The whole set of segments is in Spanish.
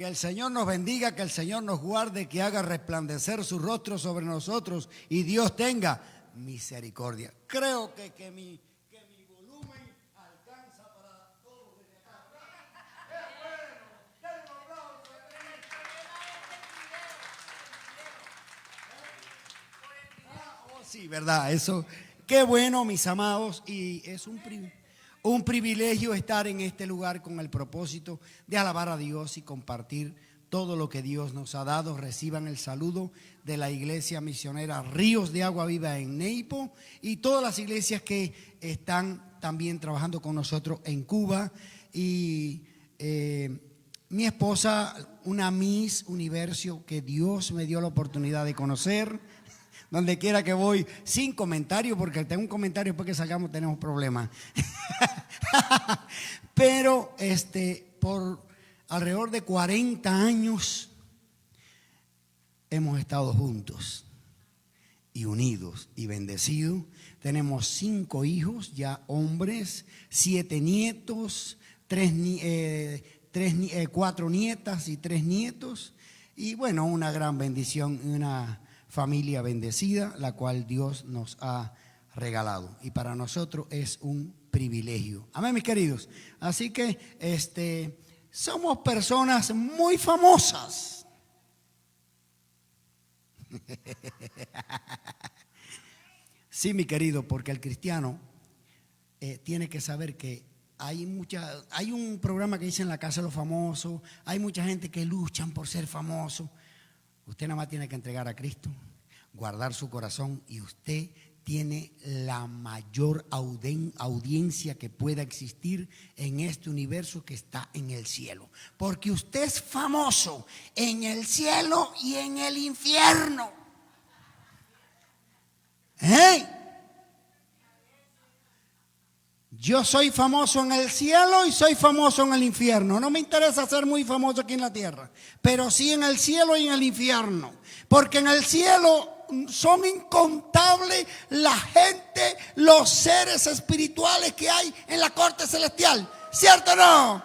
Que el Señor nos bendiga, que el Señor nos guarde, que haga resplandecer su rostro sobre nosotros y Dios tenga misericordia. Creo que mi volumen alcanza para todos desde acá. ¡Es bueno! ¡Denle un aplauso! Oh, sí, ¿verdad? Eso. Qué bueno, mis amados, y es un privilegio estar en este lugar con el propósito de alabar a Dios y compartir todo lo que Dios nos ha dado. Reciban el saludo de la iglesia misionera Ríos de Agua Viva en Neipo y todas las iglesias que están también trabajando con nosotros en Cuba. Y mi esposa, una Miss Universo que Dios me dio la oportunidad de conocer. Donde quiera que voy, sin comentario, porque tengo un comentario después que salgamos tenemos problemas. Pero por alrededor de 40 años hemos estado juntos y unidos y bendecidos. Tenemos 5 hijos, ya hombres, 7 nietos, 4 nietas y 3 nietos. Y bueno, una gran bendición, una familia bendecida, la cual Dios nos ha regalado. Y para nosotros es un privilegio. Amén, mis queridos. Así que somos personas muy famosas. Sí, mi querido, porque el cristiano tiene que saber que hay un programa que dice en la casa de los famosos, hay mucha gente que luchan por ser famoso. Usted nada más tiene que entregar a Cristo, guardar su corazón y usted tiene la mayor audiencia que pueda existir en este universo que está en el cielo. Porque usted es famoso en el cielo y en el infierno. Yo soy famoso en el cielo y soy famoso en el infierno. No me interesa ser muy famoso aquí en la tierra, pero sí en el cielo y en el infierno. Porque en el cielo son incontables la gente, los seres espirituales que hay en la corte celestial. ¿Cierto o no?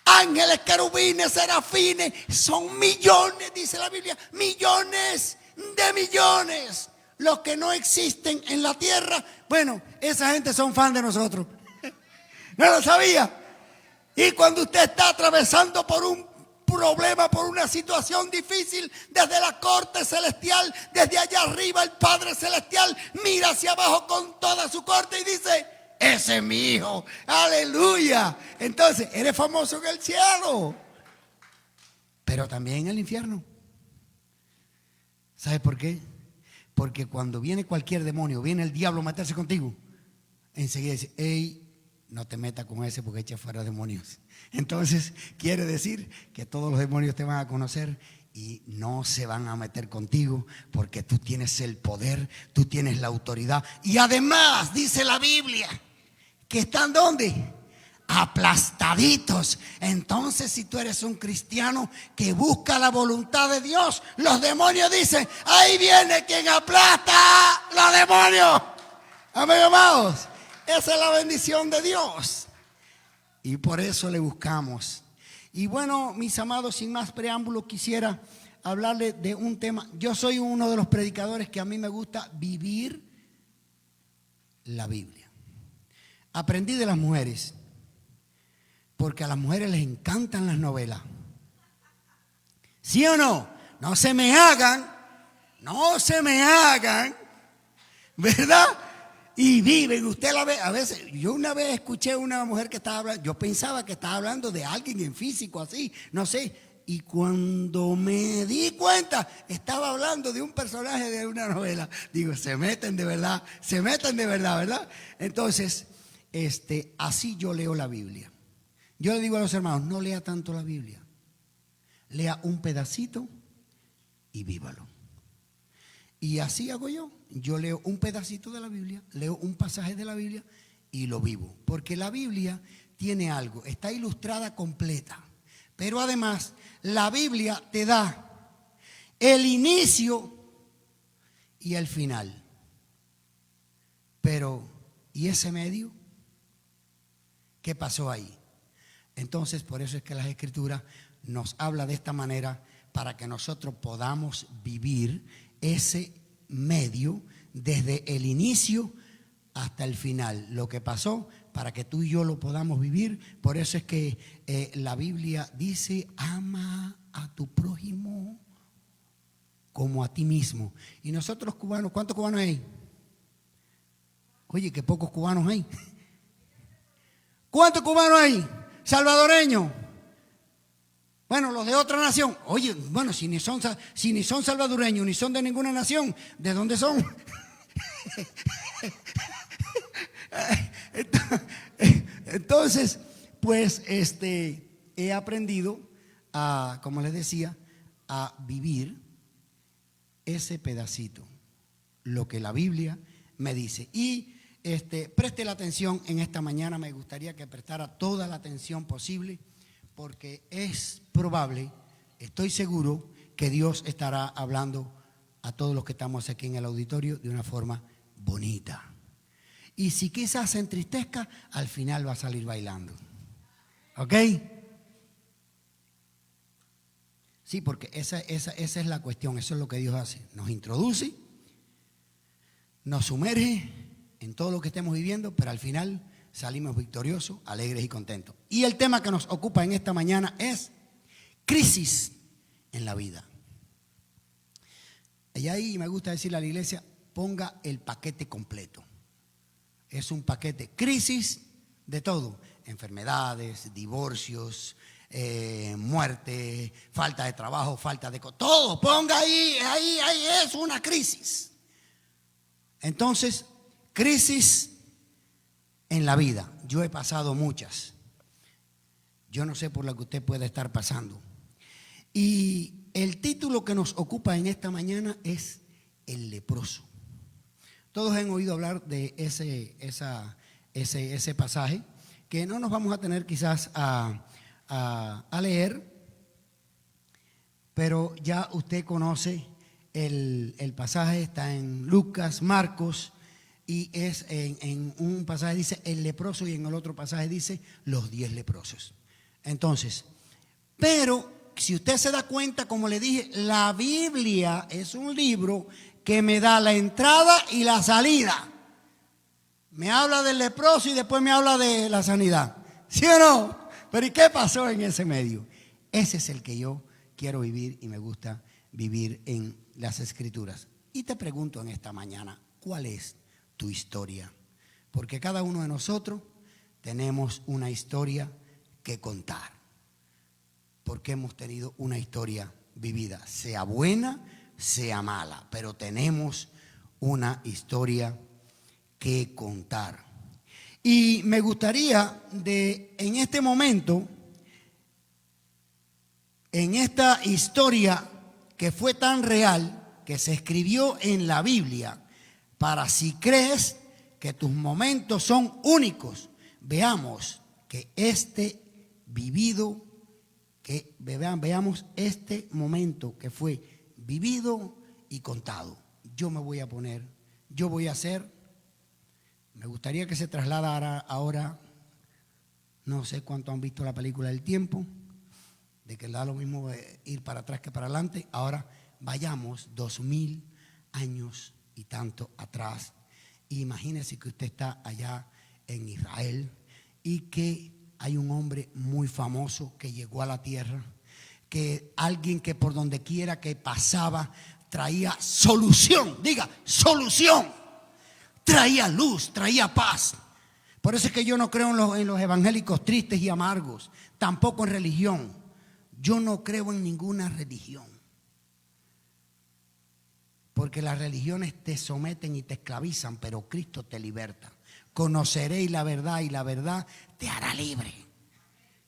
Ángeles, querubines, serafines, son millones, dice la Biblia, millones de millones. Los que no existen en la tierra, bueno, esa gente son fan de nosotros. ¿No lo sabía? Y cuando usted está atravesando por un problema, por una situación difícil, desde la corte celestial, desde allá arriba el Padre Celestial mira hacia abajo con toda su corte y dice: ese es mi hijo, aleluya. Entonces, eres famoso en el cielo, pero también en el infierno. ¿Sabe por qué? Porque cuando viene cualquier demonio, viene el diablo a meterse contigo, enseguida dice: hey, no te metas con ese porque echa fuera demonios. Entonces quiere decir que todos los demonios te van a conocer y no se van a meter contigo porque tú tienes el poder, tú tienes la autoridad. Y además dice la Biblia que están ¿dónde? Aplastaditos. Entonces, si tú eres un cristiano que busca la voluntad de Dios, los demonios dicen: ahí viene quien aplasta los demonios. Amén, amados. Esa es la bendición de Dios y por eso le buscamos. Y bueno, mis amados, sin más preámbulo, quisiera hablarle de un tema. Yo soy uno de los predicadores que a mí me gusta vivir la Biblia. Aprendí de las mujeres, porque a las mujeres les encantan las novelas. ¿Sí o no? No se me hagan, ¿verdad? Y viven, usted la ve, a veces, yo una vez escuché a una mujer que estaba hablando, yo pensaba que estaba hablando de alguien en físico así, no sé, y cuando me di cuenta, estaba hablando de un personaje de una novela. Digo, se meten de verdad, ¿verdad? Entonces, así yo leo la Biblia. Yo le digo a los hermanos: no lea tanto la Biblia, lea un pedacito y vívalo. Y así hago yo. Yo leo un pedacito de la Biblia, leo un pasaje de la Biblia y lo vivo. Porque la Biblia tiene algo, está ilustrada completa. Pero además, la Biblia te da el inicio y el final. Pero, ¿y ese medio? ¿Qué pasó ahí? Entonces, por eso es que las Escrituras nos habla de esta manera para que nosotros podamos vivir ese medio desde el inicio hasta el final. Lo que pasó, para que tú y yo lo podamos vivir. Por eso es que la Biblia dice: ama a tu prójimo como a ti mismo. Y nosotros cubanos, ¿cuántos cubanos hay? Oye, qué pocos cubanos hay. ¿Cuántos cubanos hay? Salvadoreños. Bueno, los de otra nación. Oye, bueno, si ni son salvadoreños, ni son de ninguna nación, ¿de dónde son? Entonces, pues he aprendido a, como les decía, a vivir ese pedacito, lo que la Biblia me dice. Y preste la atención en esta mañana. Me gustaría que prestara toda la atención posible, porque es probable, estoy seguro, que Dios estará hablando a todos los que estamos aquí en el auditorio de una forma bonita. Y si quizás se entristezca, al final va a salir bailando. ¿Ok? Sí, porque esa es la cuestión. Eso es lo que Dios hace. Nos introduce, nos sumerge en todo lo que estemos viviendo, pero al final salimos victoriosos, alegres y contentos. Y el tema que nos ocupa en esta mañana es crisis en la vida. Y ahí me gusta decirle a la iglesia: ponga el paquete completo. Es un paquete, crisis de todo: enfermedades, divorcios, muerte, falta de trabajo, falta de todo. Ponga ahí es una crisis. Entonces, crisis en la vida. Yo he pasado muchas. Yo no sé por la que usted puede estar pasando. Y el título que nos ocupa en esta mañana es El leproso. Todos han oído hablar de ese pasaje, que no nos vamos a tener quizás a leer, pero ya usted conoce el pasaje. Está en Lucas, Marcos, y es en un pasaje dice el leproso y en el otro pasaje dice los 10 leprosos. Entonces, pero si usted se da cuenta, como le dije, la Biblia es un libro que me da la entrada y la salida. Me habla del leproso y después me habla de la sanidad. ¿Sí o no? Pero ¿y qué pasó en ese medio? Ese es el que yo quiero vivir y me gusta vivir en las Escrituras. Y te pregunto en esta mañana, ¿cuál es tu historia? Porque cada uno de nosotros tenemos una historia que contar. Porque hemos tenido una historia vivida, sea buena, sea mala, pero tenemos una historia que contar. Y me gustaría en este momento, en esta historia que fue tan real, que se escribió en la Biblia, para si crees que tus momentos son únicos, veamos que veamos este momento que fue vivido y contado. Yo voy a hacer, me gustaría que se trasladara ahora, no sé cuánto han visto la película del tiempo, de que da lo mismo ir para atrás que para adelante. Ahora vayamos 2000 años y tanto atrás. Imagínese que usted está allá en Israel y que hay un hombre muy famoso que llegó a la tierra, que alguien que por donde quiera que pasaba traía solución, diga solución, traía luz, traía paz. Por eso es que yo no creo en los evangélicos tristes y amargos, tampoco en religión. Yo no creo en ninguna religión, porque las religiones te someten y te esclavizan, pero Cristo te liberta. Conoceréis la verdad y la verdad te hará libre.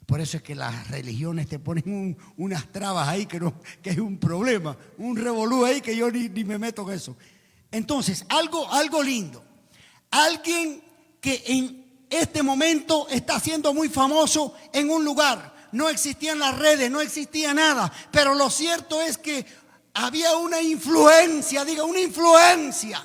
Por eso es que las religiones te ponen unas trabas ahí que es un problema, un revolú ahí que yo ni me meto en eso. Entonces, algo lindo. Alguien que en este momento está siendo muy famoso en un lugar. No existían las redes, no existía nada, pero lo cierto es que había una influencia, diga una influencia.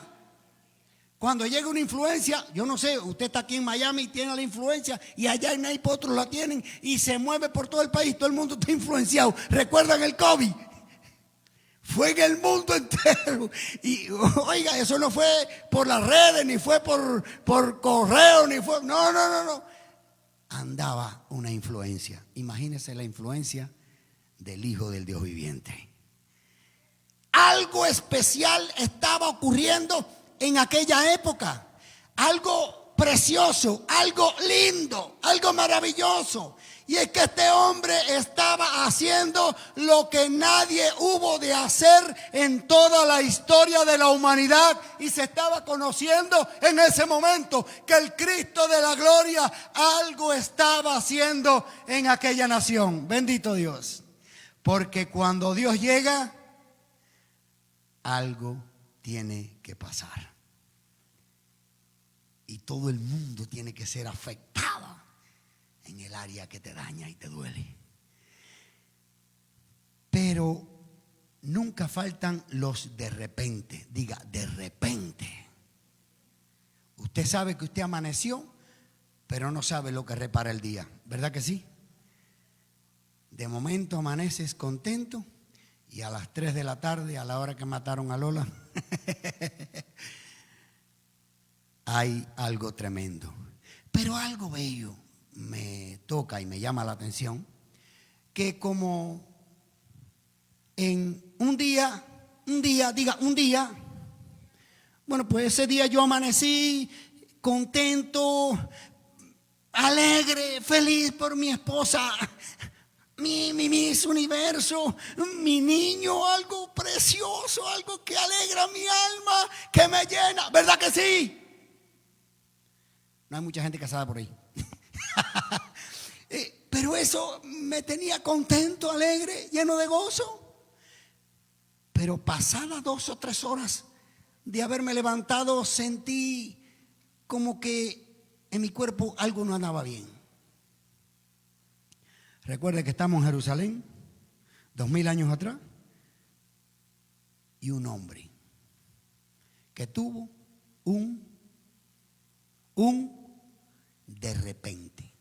Cuando llega una influencia, yo no sé, usted está aquí en Miami y tiene la influencia y allá en Naipo otros la tienen y se mueve por todo el país, todo el mundo está influenciado. ¿Recuerdan el COVID? Fue en el mundo entero. Y oiga, eso no fue por las redes, ni fue por correo, ni fue... No. Andaba una influencia. Imagínese la influencia del Hijo del Dios viviente. Algo especial estaba ocurriendo en aquella época. Algo precioso, algo lindo, algo maravilloso. Y es que este hombre estaba haciendo lo que nadie hubo de hacer en toda la historia de la humanidad. Y se estaba conociendo en ese momento que el Cristo de la gloria algo estaba haciendo en aquella nación. Bendito Dios. Porque cuando Dios llega, algo tiene que pasar. Y todo el mundo tiene que ser afectado en el área que te daña y te duele. Pero nunca faltan los de repente. Diga, de repente. Usted sabe que usted amaneció, pero no sabe lo que repara el día. ¿Verdad que sí? De momento amaneces contento y a las 3 de la tarde, a la hora que mataron a Lola, hay algo tremendo. Pero algo bello me toca y me llama la atención, que como en un día, bueno, pues ese día yo amanecí contento, alegre, feliz por mi esposa, mi Miss Universo, mi niño, algo precioso, algo que alegra mi alma, que me llena, ¿verdad que sí? No hay mucha gente casada por ahí. Pero eso me tenía contento, alegre, lleno de gozo. Pero pasadas 2 o 3 horas de haberme levantado, sentí como que en mi cuerpo algo no andaba bien. Recuerde que estamos en Jerusalén, 2000 años atrás, y un hombre que tuvo un de repente.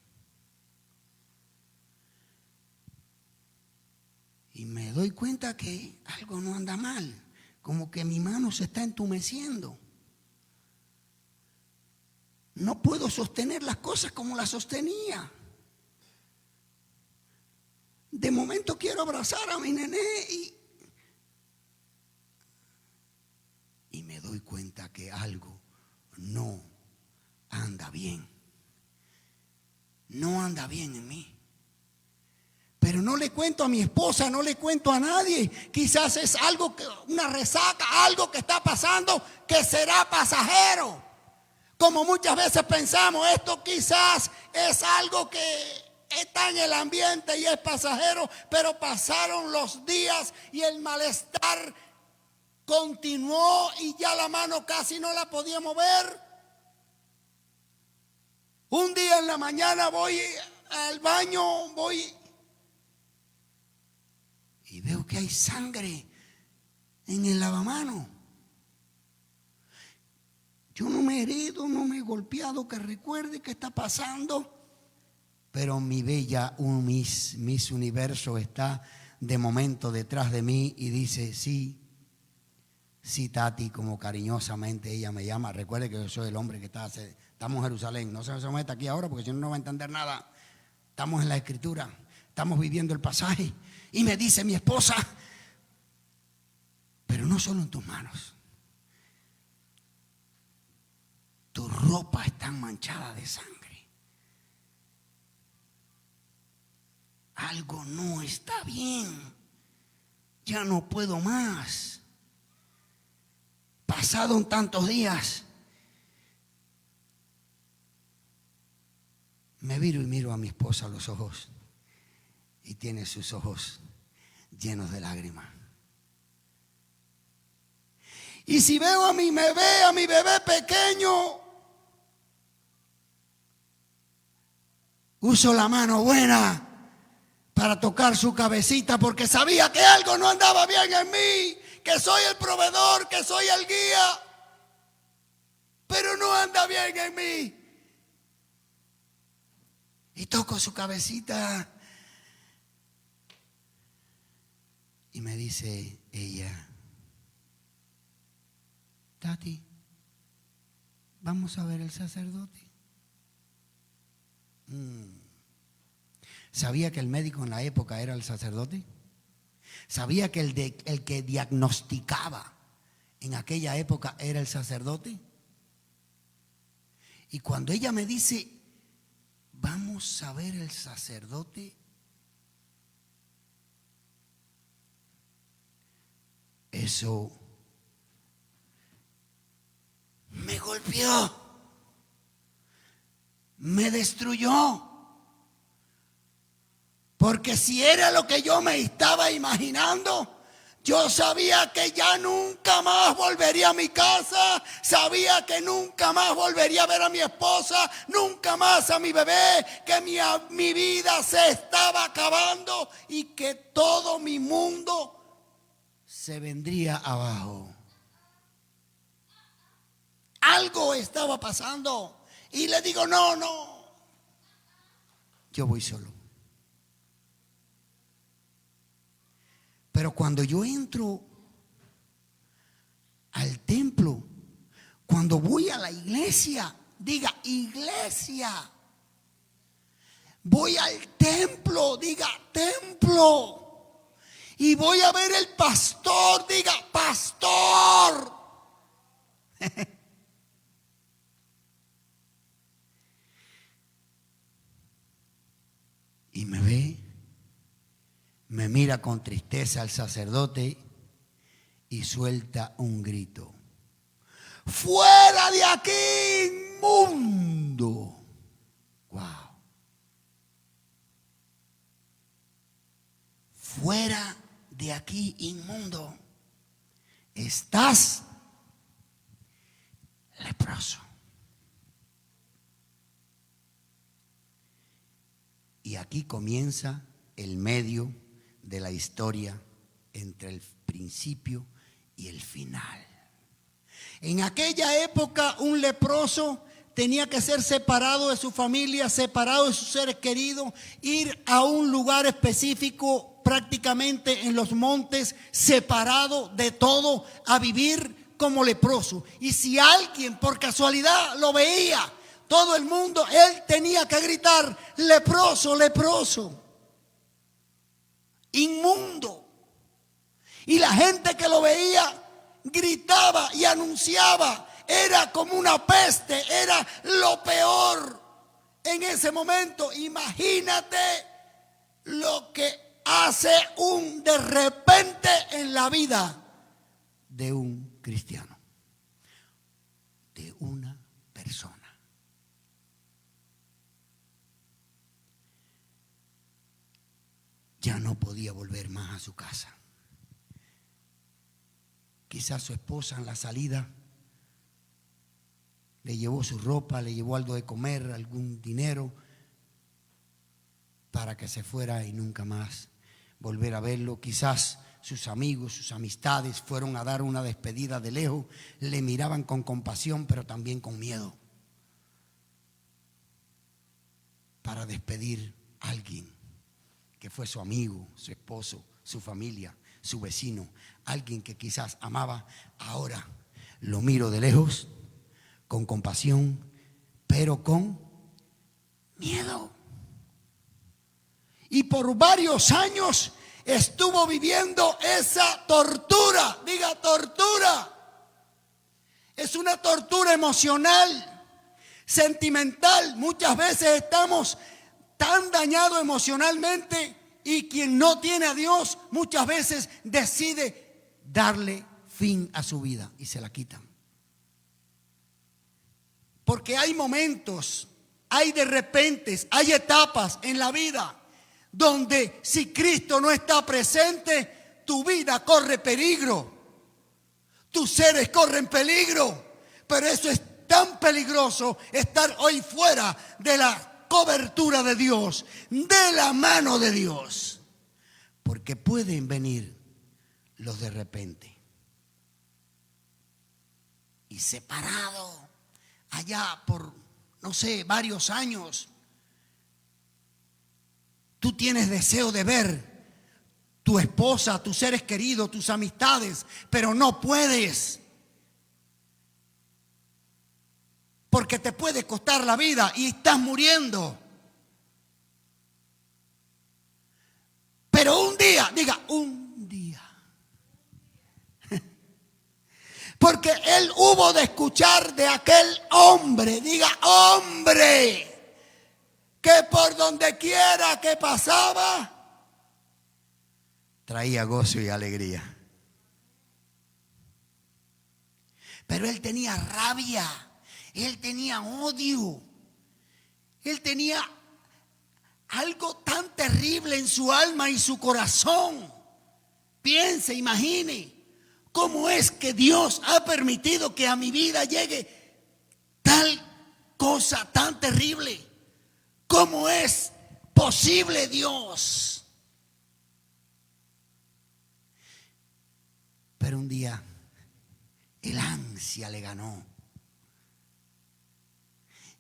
Y me doy cuenta que algo no anda mal, como que mi mano se está entumeciendo. No puedo sostener las cosas como las sostenía. De momento quiero abrazar a mi nené y me doy cuenta que algo no anda bien. No anda bien en mí. Pero no le cuento a mi esposa, no le cuento a nadie. Quizás es algo, una resaca, algo que está pasando que será pasajero. Como muchas veces pensamos, esto quizás es algo que está en el ambiente y es pasajero, pero pasaron los días y el malestar continuó y ya la mano casi no la podía mover. Un día en la mañana voy al baño, y veo que hay sangre en el lavamano. Yo no me he herido, no me he golpeado, que recuerde qué está pasando. Pero mi bella Miss Universo está de momento detrás de mí y dice, sí, Tati, como cariñosamente ella me llama. Recuerde que yo soy el hombre que estamos en Jerusalén. No se meta aquí ahora porque si no, no va a entender nada. Estamos en la Escritura, estamos viviendo el pasaje. Y me dice mi esposa, pero no solo en tus manos. Tu ropa está manchada de sangre. Algo no está bien. Ya no puedo más. Pasaron tantos días. Me viro y miro a mi esposa a los ojos. Y tiene sus ojos llenos de lágrimas. Y si veo a mi bebé pequeño, uso la mano buena para tocar su cabecita porque sabía que algo no andaba bien en mí, que soy el proveedor, que soy el guía. pero no anda bien en mí. Y toco su cabecita y me dice ella: Tati, vamos a ver el sacerdote. ¿Sabía que el médico en la época era el sacerdote? ¿Sabía que el que diagnosticaba en aquella época era el sacerdote? Y cuando ella me dice: vamos a ver el sacerdote, eso me golpeó, me destruyó. Porque si era lo que yo me estaba imaginando, yo sabía que ya nunca más volvería a mi casa, sabía que nunca más volvería a ver a mi esposa, nunca más a mi bebé, que mi vida se estaba acabando y que todo mi mundo se vendría abajo. Algo estaba pasando y le digo: no, yo voy solo. Pero cuando yo entro al templo, cuando voy a la iglesia, diga iglesia. Voy al templo, diga templo. Y voy a ver el pastor, diga pastor. Y me ve, me mira con tristeza al sacerdote y suelta un grito: ¡fuera de aquí, inmundo! ¡Wow! ¡Fuera de aquí, inmundo! Estás leproso. Y aquí comienza el medio de la historia entre el principio y el final. En aquella época un leproso tenía que ser separado de su familia, separado de sus seres queridos, ir a un lugar específico, prácticamente en los montes, separado de todo, a vivir como leproso. Y si alguien por casualidad lo veía, todo el mundo, él tenía que gritar: leproso, leproso, inmundo. Y la gente que lo veía gritaba y anunciaba. Era como una peste, era lo peor en ese momento. Imagínate lo que hace de repente en la vida de un cristiano, de una persona. Ya no podía volver más a su casa. Quizás su esposa en la salida le llevó su ropa, le llevó algo de comer, algún dinero, para que se fuera y nunca más volver a verlo. Quizás sus amigos, sus amistades fueron a dar una despedida de lejos, le miraban con compasión, pero también con miedo, para despedir a alguien que fue su amigo, su esposo, su familia, su vecino, alguien que quizás amaba. Ahora lo miro de lejos, con compasión, pero con miedo. Y por varios años estuvo viviendo esa tortura. Diga tortura. Es una tortura emocional, sentimental. Muchas veces estamos tan dañado emocionalmente, y quien no tiene a Dios muchas veces decide darle fin a su vida y se la quitan. Porque hay momentos, hay de repentes, hay etapas en la vida donde si Cristo no está presente, tu vida corre peligro, tus seres corren peligro. Pero eso es tan peligroso, estar hoy fuera de la cobertura de Dios, de la mano de Dios, porque pueden venir los de repente. Y separado allá por, no sé, varios años, tú tienes deseo de ver tu esposa, tus seres queridos, tus amistades, pero no puedes. Porque te puede costar la vida y estás muriendo. Pero un día, diga, un día. Porque él hubo de escuchar de aquel hombre, diga, hombre, que por donde quiera que pasaba, traía gozo y alegría. Pero él tenía rabia, él tenía odio, él tenía algo tan terrible en su alma y su corazón. Piense, imagine, ¿cómo es que Dios ha permitido que a mi vida llegue tal cosa tan terrible? ¿Cómo es posible, Dios? Pero un día el ansia le ganó.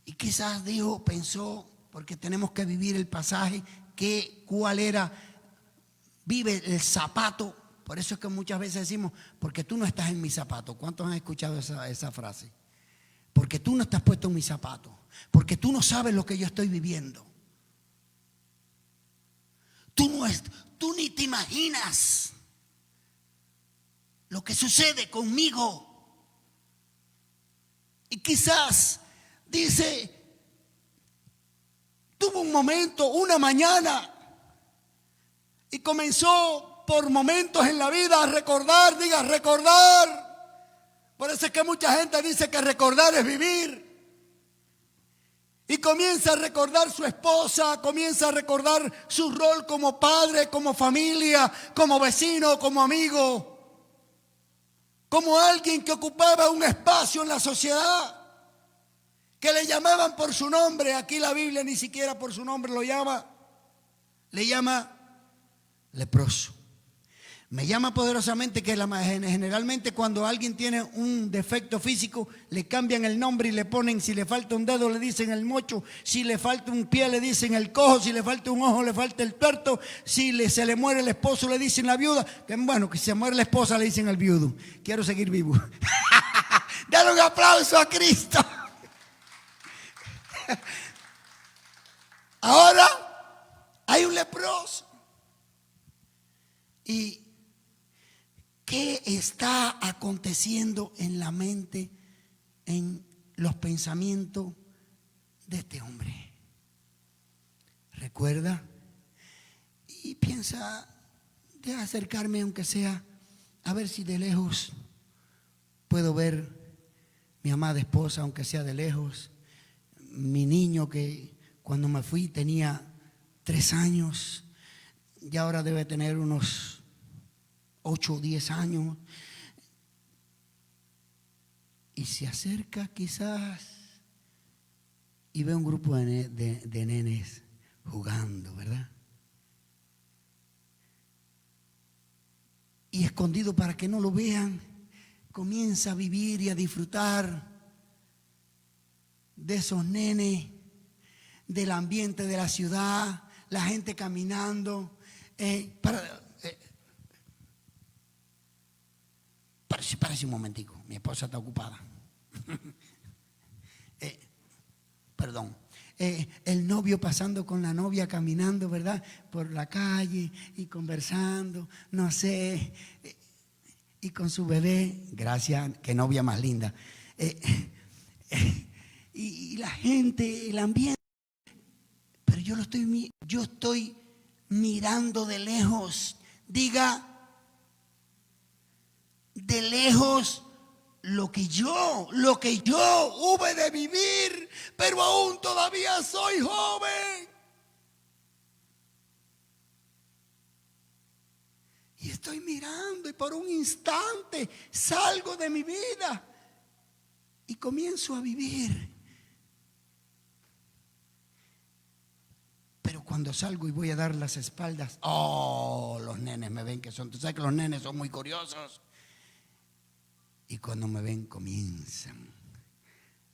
Y quizás dijo, pensó, porque tenemos que vivir el pasaje, cuál era, vive el zapato. Por eso es que muchas veces decimos, porque tú no estás en mi zapato. ¿Cuántos han escuchado esa frase? Porque tú no estás puesto en mi zapato. Porque tú no sabes lo que yo estoy viviendo. Tú ni te imaginas lo que sucede conmigo. Y quizás dice, tuvo un momento, una mañana, y comenzó por momentos en la vida a recordar, diga recordar. Por eso es que mucha gente dice que recordar es vivir. Y comienza a recordar su esposa, comienza a recordar su rol como padre, como familia, como vecino, como amigo, como alguien que ocupaba un espacio en la sociedad, que le llamaban por su nombre. Aquí la Biblia ni siquiera por su nombre lo llama, le llama leproso. Me llama poderosamente que generalmente cuando alguien tiene un defecto físico, le cambian el nombre y le ponen, si le falta un dedo le dicen el mocho, si le falta un pie le dicen el cojo, si le falta un ojo le falta el tuerto, si se le muere el esposo le dicen la viuda, que bueno, que si se muere la esposa le dicen el viudo. Quiero seguir vivo. Dale un aplauso a Cristo. Ahora hay un leproso. ¿Y qué está aconteciendo en la mente, en los pensamientos de este hombre? Recuerda y piensa de acercarme, aunque sea, a ver si de lejos puedo ver mi amada esposa, aunque sea de lejos, mi niño que cuando me fui tenía 3 años y ahora debe tener unos 8 o 10 años, y se acerca quizás y ve un grupo de nenes jugando, ¿verdad? Y escondido para que no lo vean, comienza a vivir y a disfrutar de esos nenes, del ambiente de la ciudad, la gente caminando. Parece un momentico, mi esposa está ocupada. Perdón. El novio pasando con la novia caminando, ¿verdad? Por la calle y conversando, no sé, y con su bebé. Gracias, qué novia más linda. Y la gente, el ambiente. Pero yo estoy mirando de lejos. Diga, de lejos lo que yo hube de vivir, pero aún todavía soy joven. Y estoy mirando y por un instante salgo de mi vida y comienzo a vivir. Pero cuando salgo y voy a dar las espaldas, los nenes me ven tú sabes que los nenes son muy curiosos. Y cuando me ven comienzan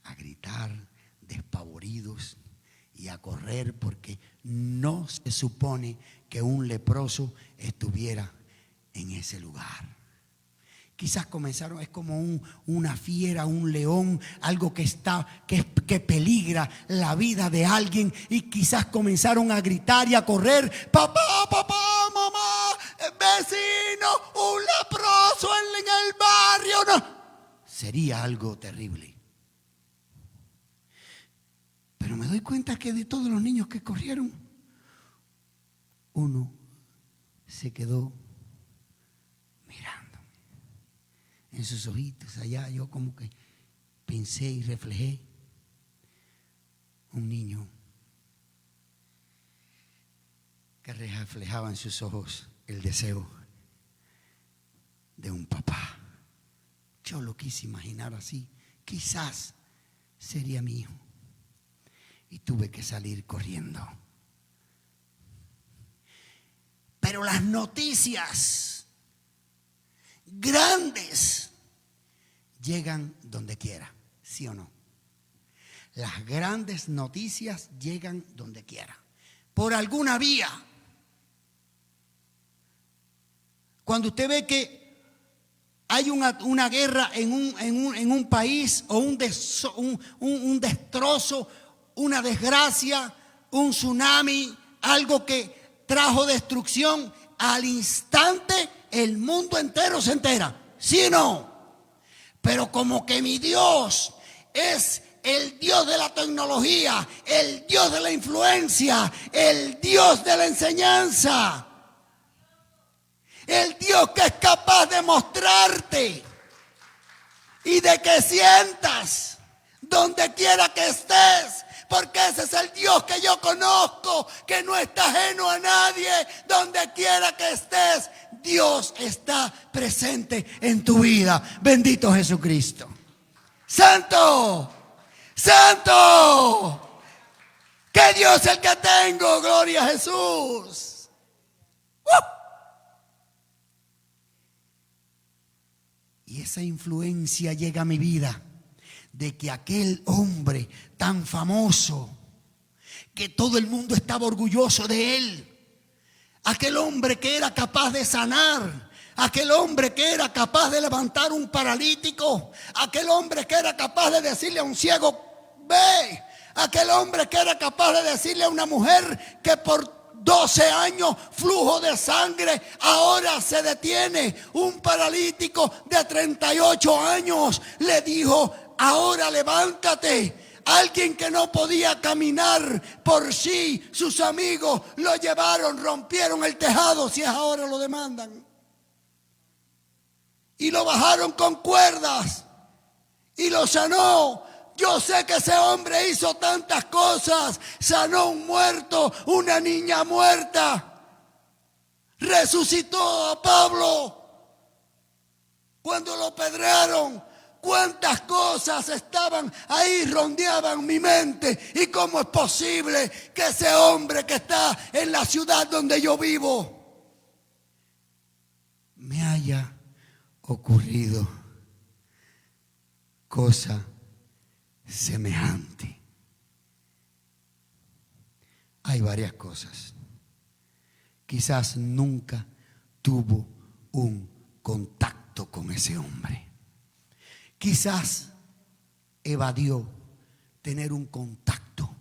a gritar despavoridos y a correr, porque no se supone que un leproso estuviera en ese lugar. Quizás comenzaron, es como una fiera, un león, algo que peligra la vida de alguien, y quizás comenzaron a gritar y a correr: papá, papá, mamá, vecino, un leproso en el barrio. No. Sería algo terrible. Pero me doy cuenta que de todos los niños que corrieron, uno se quedó mirando. En sus ojitos allá yo como que pensé y reflejé un niño que reflejaba en sus ojos el deseo de un papá. Yo lo quise imaginar así. Quizás sería mi hijo. Y tuve que salir corriendo. Pero las noticias grandes llegan donde quiera, ¿sí o no? Las grandes noticias llegan donde quiera, por alguna vía. Cuando usted ve que hay una guerra en un país, o un destrozo, una desgracia, un tsunami, algo que trajo destrucción, al instante el mundo entero se entera, ¿sí o no? Pero como que mi Dios es el Dios de la tecnología, el Dios de la influencia, el Dios de la enseñanza, el Dios que es capaz de mostrarte y de que sientas donde quiera que estés, porque ese es el Dios que yo conozco, que no está ajeno a nadie. Donde quiera que estés, Dios está presente en tu vida. Bendito Jesucristo. ¡Santo! ¡Santo! ¡Qué Dios el que tengo! ¡Gloria a Jesús! Y esa influencia llega a mi vida, de que aquel hombre tan famoso, que todo el mundo estaba orgulloso de él, aquel hombre que era capaz de sanar, aquel hombre que era capaz de levantar un paralítico, aquel hombre que era capaz de decirle a un ciego: ve, aquel hombre que era capaz de decirle a una mujer que por 12 años flujo de sangre ahora se detiene, un paralítico de 38 años le dijo: ahora levántate. Alguien que no podía caminar por sí, sus amigos lo llevaron, rompieron el tejado, si es ahora lo demandan, y lo bajaron con cuerdas y lo sanó. Yo sé que ese hombre hizo tantas cosas. Sanó un muerto, una niña muerta, resucitó a Pablo cuando lo apedrearon. Cuántas cosas estaban ahí, rondeaban mi mente. Y cómo es posible que ese hombre que está en la ciudad donde yo vivo me haya ocurrido cosa semejante. Hay varias cosas. Quizás nunca tuvo un contacto con ese hombre. Quizás evadió tener un contacto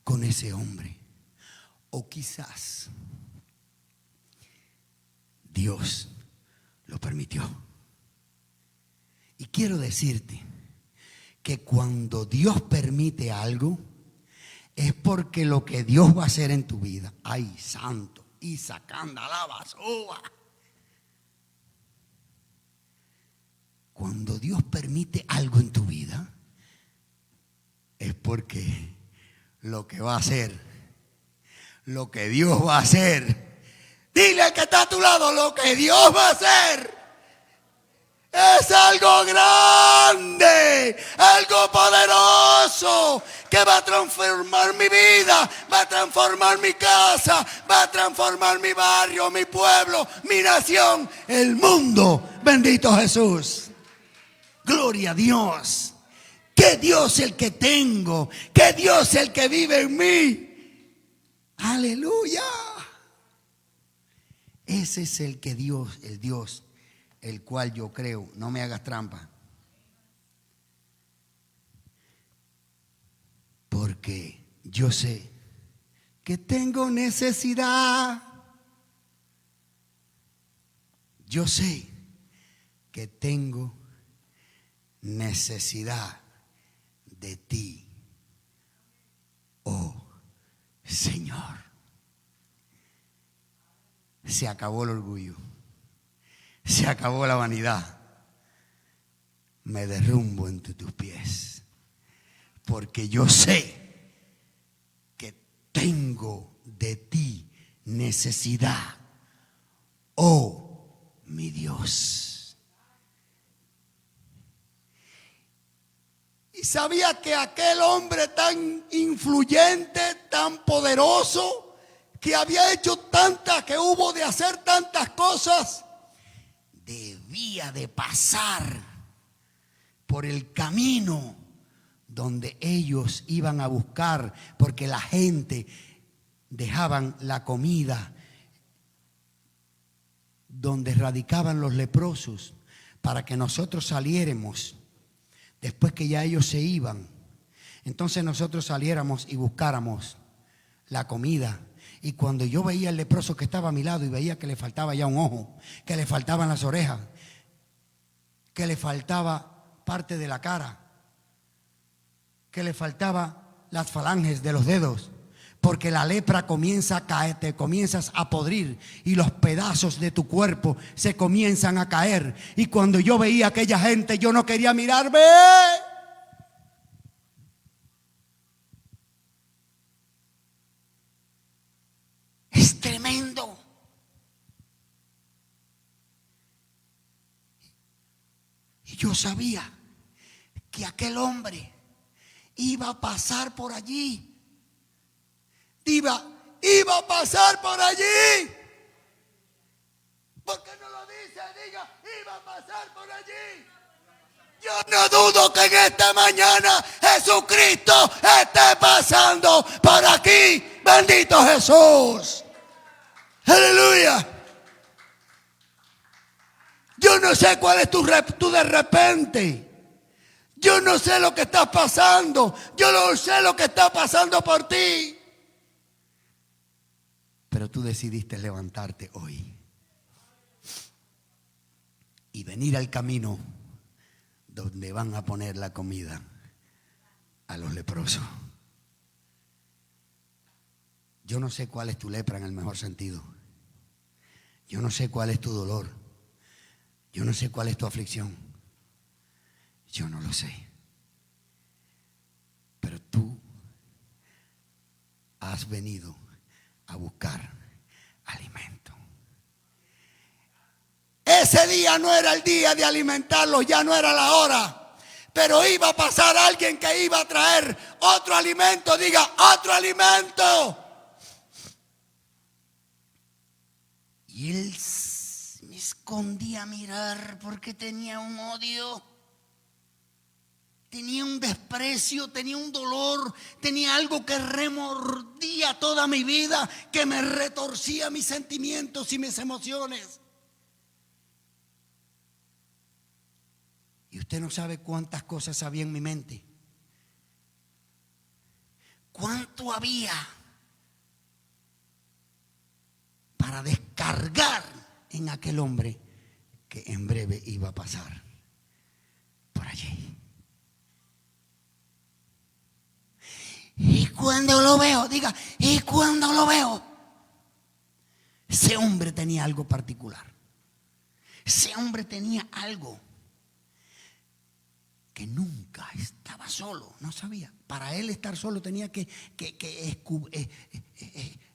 con ese hombre. O quizás Dios lo permitió. Y quiero decirte que cuando Dios permite algo, es porque lo que Dios va a hacer en tu vida, ay santo, y sacando la basura. Cuando Dios permite algo en tu vida, es porque lo que va a hacer, lo que Dios va a hacer, dile al que está a tu lado: lo que Dios va a hacer es algo grande, algo poderoso, que va a transformar mi vida, va a transformar mi casa, va a transformar mi barrio, mi pueblo, mi nación, el mundo. Bendito Jesús. Gloria a Dios. que Dios el que tengo, que Dios el que vive en mí. Aleluya. Ese es el Dios, el cual yo creo. No me hagas trampa. Porque yo sé que tengo necesidad. Yo sé que tengo necesidad de ti, oh Señor. Se acabó el orgullo, se acabó la vanidad. Me derrumbo entre tus pies, porque yo sé que tengo de ti necesidad, oh mi Dios. Y sabía que aquel hombre tan influyente, tan poderoso, que había hecho tantas, que hubo de hacer tantas cosas, debía de pasar por el camino donde ellos iban a buscar, porque la gente dejaban la comida donde radicaban los leprosos para que nosotros saliéramos después que ya ellos se iban. Entonces nosotros saliéramos y buscáramos la comida. Y cuando yo veía al leproso que estaba a mi lado y veía que le faltaba ya un ojo, que le faltaban las orejas, que le faltaba parte de la cara, que le faltaba las falanges de los dedos, porque la lepra comienza a caer, te comienzas a podrir y los pedazos de tu cuerpo se comienzan a caer. Y cuando yo veía a aquella gente, yo no quería mirarme. Es tremendo. Y yo sabía que aquel hombre iba a pasar por allí. Iba a pasar por allí. ¿Por qué no lo dice? Diga, iba a pasar por allí. Yo no dudo que en esta mañana Jesucristo esté pasando por aquí. Bendito Jesús. Aleluya. Yo no sé cuál es tu de repente. Yo no sé lo que está pasando. Yo no sé lo que está pasando por ti. Pero tú decidiste levantarte hoy y venir al camino donde van a poner la comida a los leprosos. Yo no sé cuál es tu lepra en el mejor sentido. Yo no sé cuál es tu dolor. Yo no sé cuál es tu aflicción. Yo no lo sé. Pero tú has venido a buscar alimento. Ese día no era el día de alimentarlos, ya no era la hora, pero iba a pasar alguien que iba a traer otro alimento. Diga, otro alimento. Y él me escondía a mirar porque tenía un odio. Tenía un desprecio, tenía un dolor, tenía algo que remordía toda mi vida, que me retorcía mis sentimientos y mis emociones. Y usted no sabe cuántas cosas había en mi mente. ¿Cuánto había para descargar en aquel hombre que en breve iba a pasar por allí? Y cuando lo veo, diga, y cuando lo veo, ese hombre tenía algo particular. Ese hombre tenía algo que nunca estaba solo, no sabía. Para él estar solo tenía que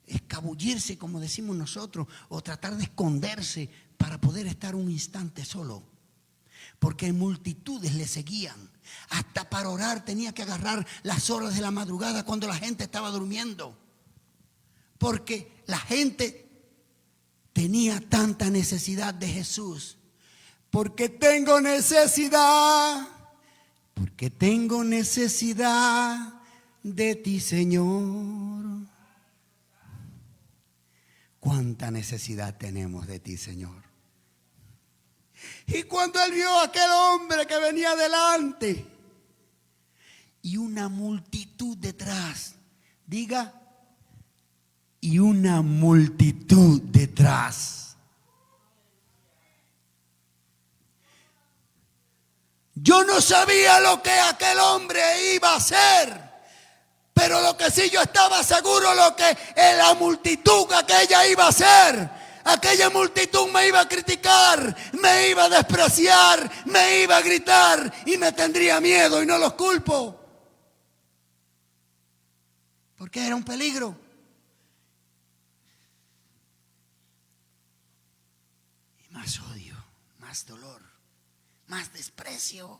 escabullirse, como decimos nosotros, o tratar de esconderse para poder estar un instante solo. Porque multitudes le seguían. Hasta para orar tenía que agarrar las horas de la madrugada cuando la gente estaba durmiendo. Porque la gente tenía tanta necesidad de Jesús. Porque tengo necesidad porque tengo necesidad de ti, Señor. ¿Cuánta necesidad tenemos de ti, Señor? Y cuando él vio a aquel hombre que venía adelante y una multitud detrás, diga, y una multitud detrás. Yo no sabía lo que aquel hombre iba a hacer, pero lo que sí yo estaba seguro, lo que la multitud aquella iba a hacer. Aquella multitud me iba a criticar, me iba a despreciar, me iba a gritar y me tendría miedo, y no los culpo, porque era un peligro. Y más odio, más dolor, más desprecio.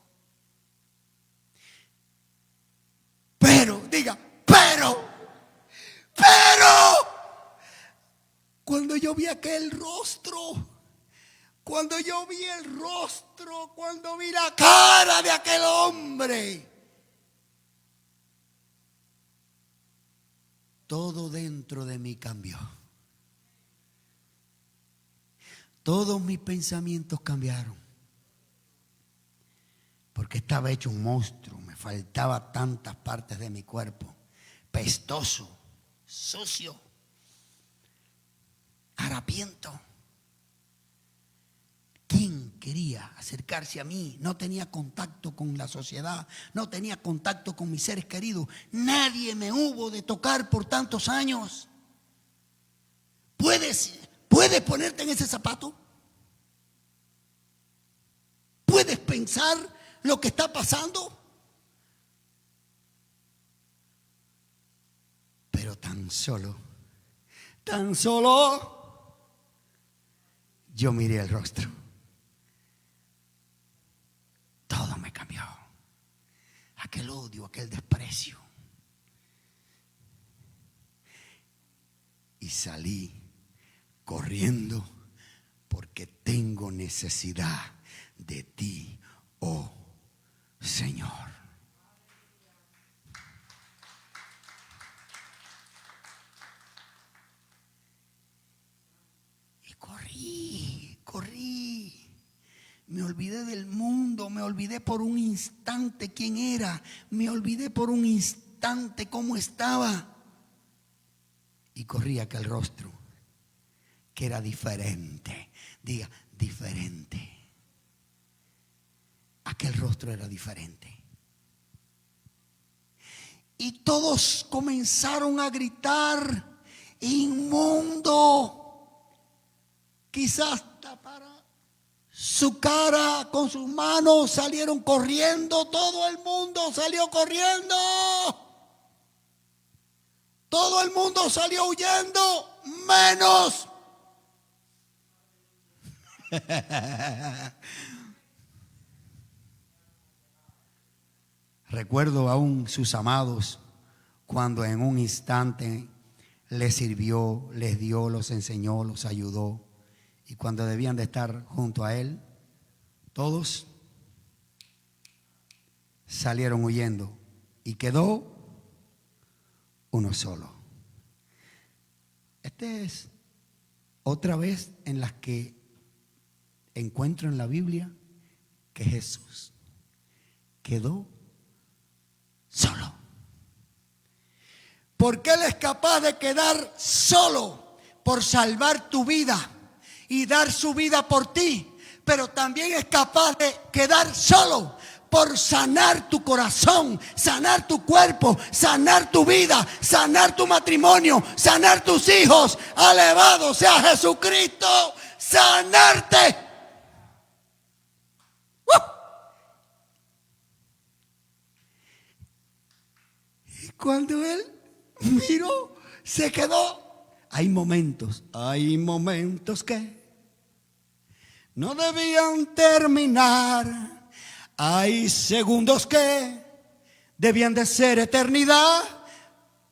Pero, diga, pero, cuando yo vi aquel rostro, cuando yo vi el rostro, cuando vi la cara de aquel hombre, todo dentro de mí cambió. Todos mis pensamientos cambiaron. Porque estaba hecho un monstruo, me faltaban tantas partes de mi cuerpo, pestoso, sucio, harapiento. ¿Quién quería acercarse a mí? No tenía contacto con la sociedad, no tenía contacto con mis seres queridos. Nadie me hubo de tocar por tantos años. ¿Puedes ponerte en ese zapato? ¿Puedes pensar lo que está pasando? Pero tan solo yo miré el rostro. Todo me cambió. Aquel odio, aquel desprecio. Y salí corriendo porque tengo necesidad de ti, oh Señor. Y corrí. Me olvidé del mundo, me olvidé por un instante quién era, me olvidé por un instante cómo estaba. Y corrí aquel rostro que era diferente. Diga, diferente. Aquel rostro era diferente. Y todos comenzaron a gritar, inmundo. Quizás tapara su cara con sus manos, salieron corriendo, todo el mundo salió corriendo. Todo el mundo salió huyendo, menos. Recuerdo aún sus amados cuando en un instante les sirvió, les dio, los enseñó, los ayudó. Y cuando debían de estar junto a él, todos salieron huyendo y quedó uno solo. Este es otra vez en las que encuentro en la Biblia que Jesús quedó solo. Porque Él es capaz de quedar solo por salvar tu vida y dar su vida por ti, pero también es capaz de quedar solo por sanar tu corazón, sanar tu cuerpo, sanar tu vida, sanar tu matrimonio, sanar tus hijos. Alabado sea Jesucristo, sanarte. Y cuando Él miró, se quedó. Hay momentos que no debían terminar. Hay segundos que debían de ser eternidad.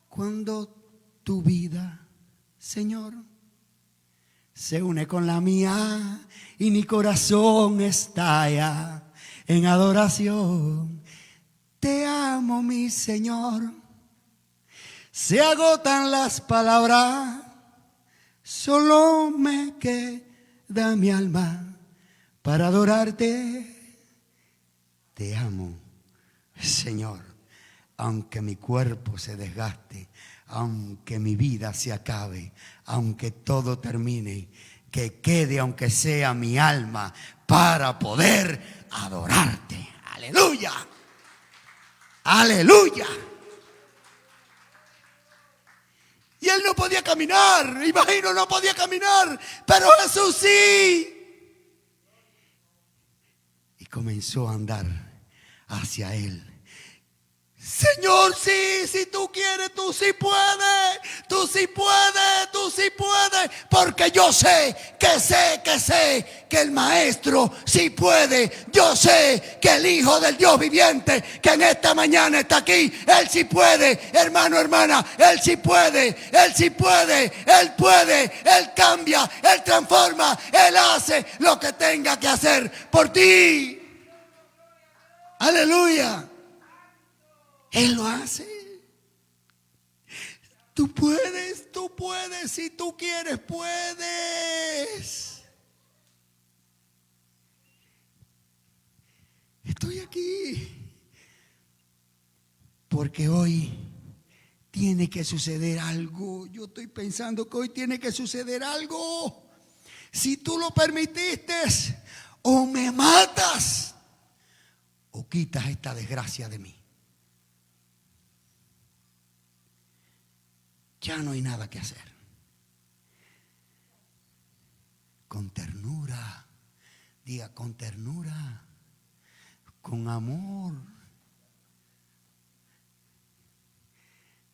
Cuando tu vida, Señor, se une con la mía y mi corazón estalla en adoración. Te amo, mi Señor. Se agotan las palabras, solo me queda mi alma para adorarte. Te amo, Señor, aunque mi cuerpo se desgaste, aunque mi vida se acabe, aunque todo termine, que quede aunque sea mi alma para poder adorarte. Aleluya, aleluya. Y él no podía caminar, imagino, no podía caminar, pero Jesús sí. Y comenzó a andar hacia él. Señor, sí, si tú quieres, tú sí puedes, tú sí puedes, tú sí puedes, porque yo sé que el Maestro sí puede. Yo sé que el Hijo del Dios viviente que en esta mañana está aquí, Él sí puede, hermano, hermana, Él sí puede, Él sí puede, Él puede, Él cambia, Él transforma, Él hace lo que tenga que hacer por ti. Aleluya. Él lo hace. Tú puedes, si tú quieres, puedes. Estoy aquí porque hoy tiene que suceder algo. Yo estoy pensando que hoy tiene que suceder algo. Si tú lo permitiste, o me matas o quitas esta desgracia de mí. Ya no hay nada que hacer. Con ternura, diga con ternura, con amor,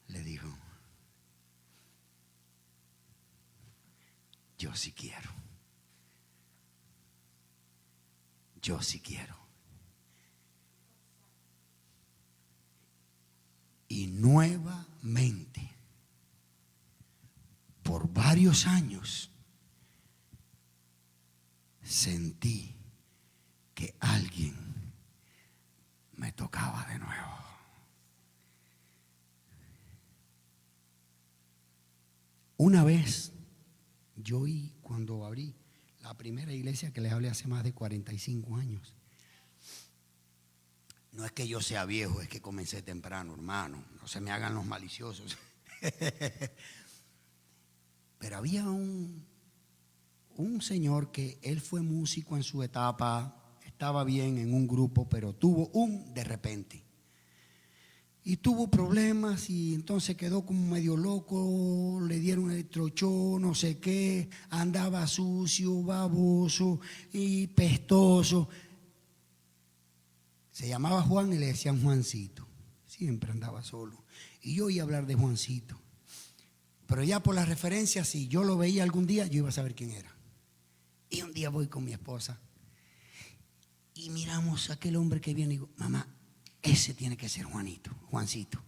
le dijo, yo sí quiero, yo sí quiero. Y nuevamente, por varios años, sentí que alguien me tocaba de nuevo. Una vez, yo oí cuando abrí la primera iglesia que les hablé hace más de 45 años. No es que yo sea viejo, es que comencé temprano, hermano. No se me hagan los maliciosos. Pero había un señor que él fue músico en su etapa, estaba bien en un grupo, pero tuvo un de repente. Y tuvo problemas y entonces quedó como medio loco, le dieron electrochoc, no sé qué, andaba sucio, baboso y pestoso. Se llamaba Juan y le decían Juancito. Siempre andaba solo. Y yo oí hablar de Juancito. Pero ya por las referencias, si yo lo veía algún día, yo iba a saber quién era. Y un día voy con mi esposa y miramos a aquel hombre que viene y digo, mamá, ese tiene que ser Juancito.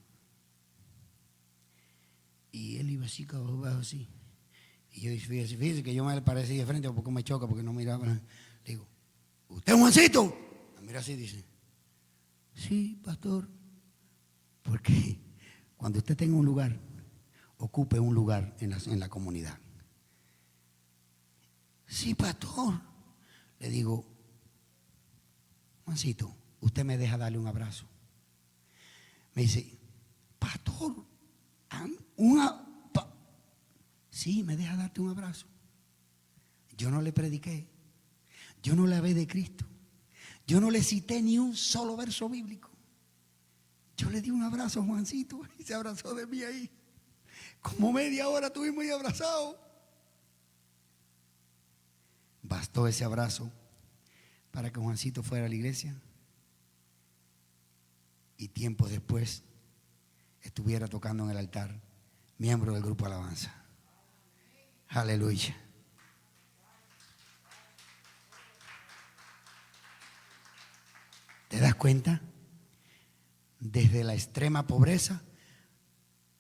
Y él iba así, así. Y yo dije, fíjese que yo me le parecía de frente porque me choca, porque no miraba. Le digo, ¿usted es Juancito? Mira así, dice. Sí, pastor. Porque cuando usted tenga un lugar, ocupe un lugar en la comunidad. Sí, pastor. Le digo, Juancito, usted me deja darle un abrazo. Me dice, pastor, sí, me deja darte un abrazo. Yo no le prediqué, yo no le hablé de Cristo, yo no le cité ni un solo verso bíblico. Yo le di un abrazo a Juancito y se abrazó de mí ahí. Como media hora estuvimos ahí abrazados. Bastó ese abrazo para que Juancito fuera a la iglesia y tiempo después estuviera tocando en el altar, miembro del grupo Alabanza. Aleluya. ¿Te das cuenta? Desde la extrema pobreza,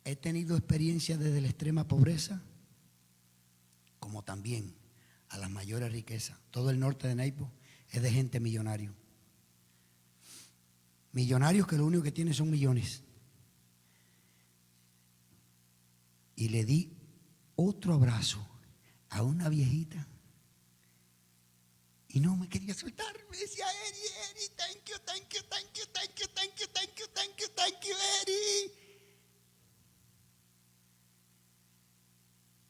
he tenido experiencia desde la extrema pobreza, como también a las mayores riquezas. Todo el norte de Naipo es de gente millonario. Millonarios que lo único que tienen son millones. Y le di otro abrazo a una viejita y no me quería soltar. Me decía, Eri, thank you, thank you, thank you, thank you, thank you, thank you, thank you, thank you, Eri.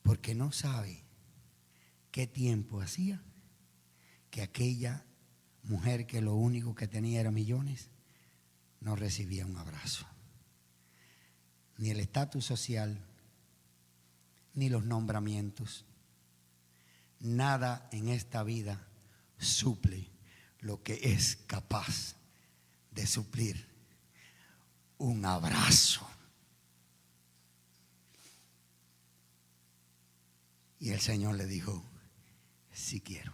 Porque no sabe qué tiempo hacía que aquella mujer que lo único que tenía era millones no recibía un abrazo. Ni el estatus social, ni los nombramientos. Nada en esta vida suple lo que es capaz de suplir un abrazo. Y el Señor le dijo, sí quiero.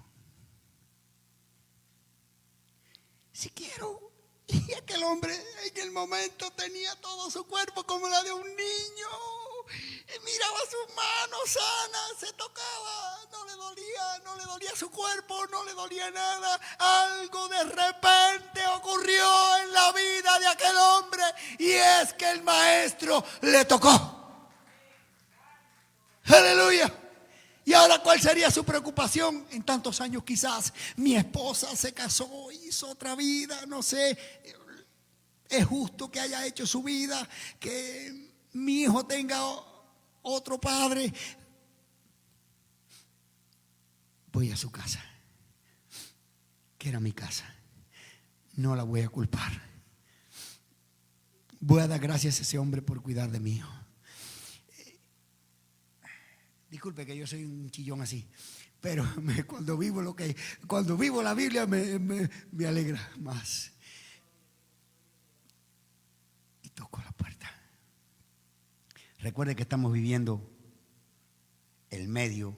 Sí quiero. Y aquel hombre en el momento tenía todo su cuerpo como la de un niño. Y miraba sus manos sanas, se tocaba, no le dolía su cuerpo, no le dolía nada. Algo de repente ocurrió en la vida de aquel hombre y es que el maestro le tocó. Aleluya. Y ahora, ¿cuál sería su preocupación? En tantos años quizás mi esposa se casó, hizo otra vida, no sé. Es justo que haya hecho su vida, que mi hijo tenga otro padre. Voy a su casa, que era mi casa. No la voy a culpar. Voy a dar gracias a ese hombre por cuidar de mi hijo. Disculpe que yo soy un chillón así, pero cuando vivo la Biblia me alegra más. Y toco la puerta. Recuerde que estamos viviendo el medio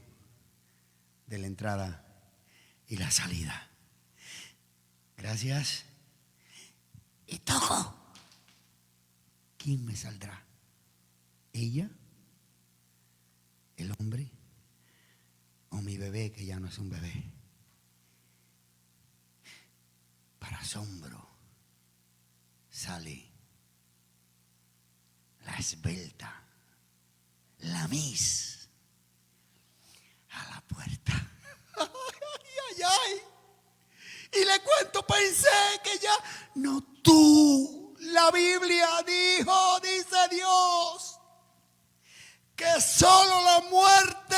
de la entrada y la salida. Gracias. Y toco. ¿Quién me saldrá? ¿Ella? ¿El hombre? ¿O mi bebé, que ya no es un bebé? Para asombro sale la esbelta, la Miss, a la puerta. Ay, ay, ay. Y le cuento, pensé que ya no tú. La Biblia dijo, dice Dios, que solo la muerte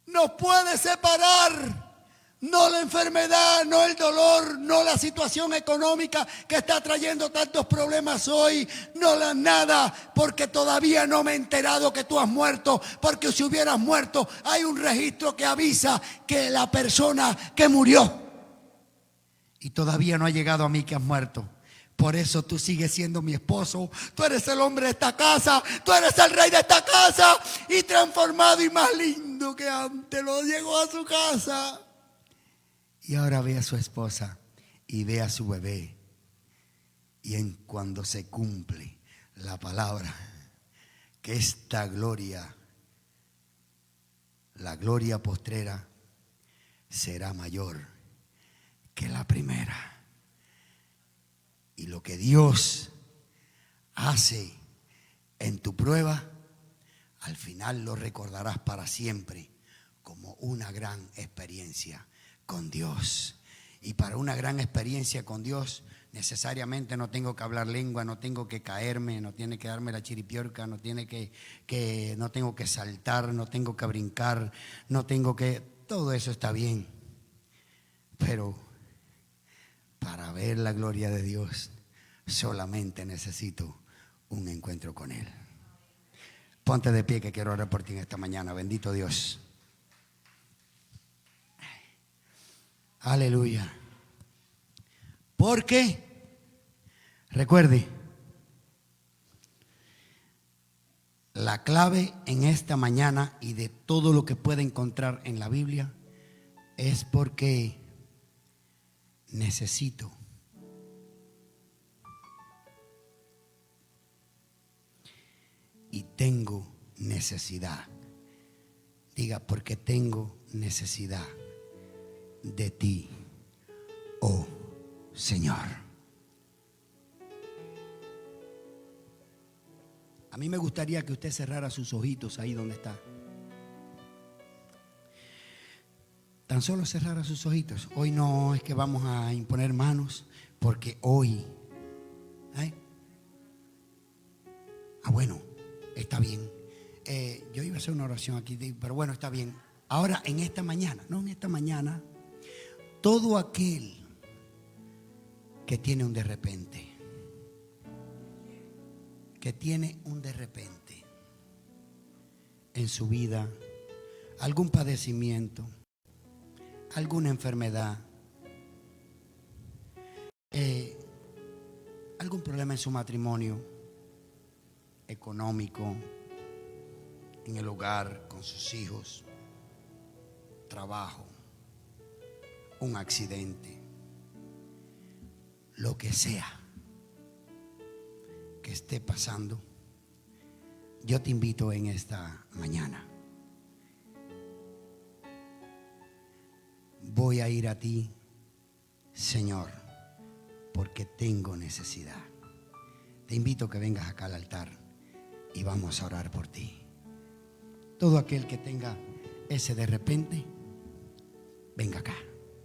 nos puede separar, no la enfermedad, no el dolor, no la situación económica que está trayendo tantos problemas hoy, no la nada, porque todavía no me he enterado que tú has muerto, porque si hubieras muerto hay un registro que avisa que la persona que murió, y todavía no ha llegado a mí que has muerto. Por eso tú sigues siendo mi esposo. Tú eres el hombre de esta casa. Tú eres el rey de esta casa. Y transformado y más lindo que antes. Lo llegó a su casa. Y ahora ve a su esposa y ve a su bebé. Y en cuando se cumple la palabra, que esta gloria, la gloria postrera, será mayor que la primera. Y lo que Dios hace en tu prueba, al final lo recordarás para siempre como una gran experiencia con Dios. Y para una gran experiencia con Dios, necesariamente no tengo que hablar lengua, no tengo que caerme, no tiene que darme la chiripiorca, no tengo que saltar, no tengo que brincar, todo eso está bien. Pero para ver la gloria de Dios, solamente necesito un encuentro con Él. Ponte de pie que quiero orar por ti en esta mañana. Bendito Dios. Aleluya. Porque, recuerde, la clave en esta mañana y de todo lo que puede encontrar en la Biblia es porque necesito y tengo necesidad. Diga, porque tengo necesidad de ti, oh Señor. A mí me gustaría que usted cerrara sus ojitos ahí donde está. Tan solo cerrara sus ojitos. Hoy no es que vamos a imponer manos, porque hoy... bueno, está bien. Yo iba a hacer una oración aquí, pero bueno, está bien. Ahora, en esta mañana, todo aquel que tiene un de repente, en su vida, algún padecimiento, alguna enfermedad, algún problema en su matrimonio, económico, en el hogar, con sus hijos, trabajo, un accidente, lo que sea que esté pasando, yo te invito en esta mañana. Voy a ir a ti, Señor, porque tengo necesidad. Te invito a que vengas acá al altar y vamos a orar por ti. Todo aquel que tenga ese de repente, venga acá.